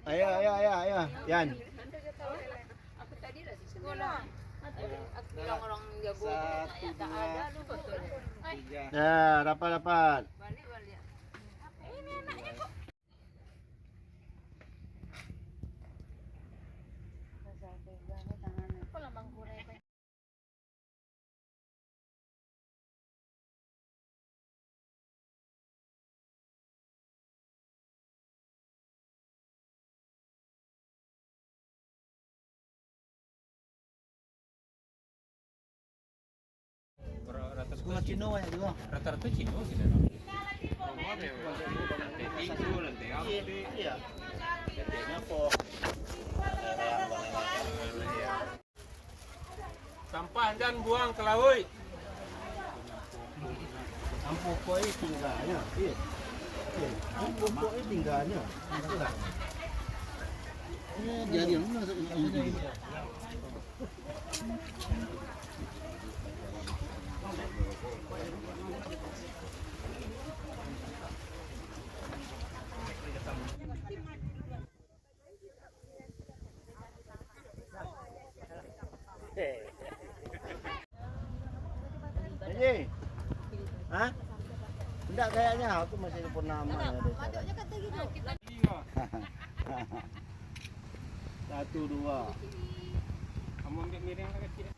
Ayo, ayo, ayo, ayo. Yan. Aku tadi lah sih sekolah. Aku bilang orang jago. Tak ada lu betul. Ya, dapat, dapat. Balik balik. Ini anaknya kok. Kok lambang kurang. Sekolah Cino banyak juga. Rata-rata Cina gitu. Iya. Jadinya kok. Sampah jangan buang ke laut. Ampuh koi tinggalnya. Iya. Ampuh koi tinggalnya. Itulah. Jadi yang masuk ini. Jadi, hah? Enggak kayaknya aku masih di Purnama. Madoknya kata gitu. Satu dua. Kamu ambil miring lagi kecil.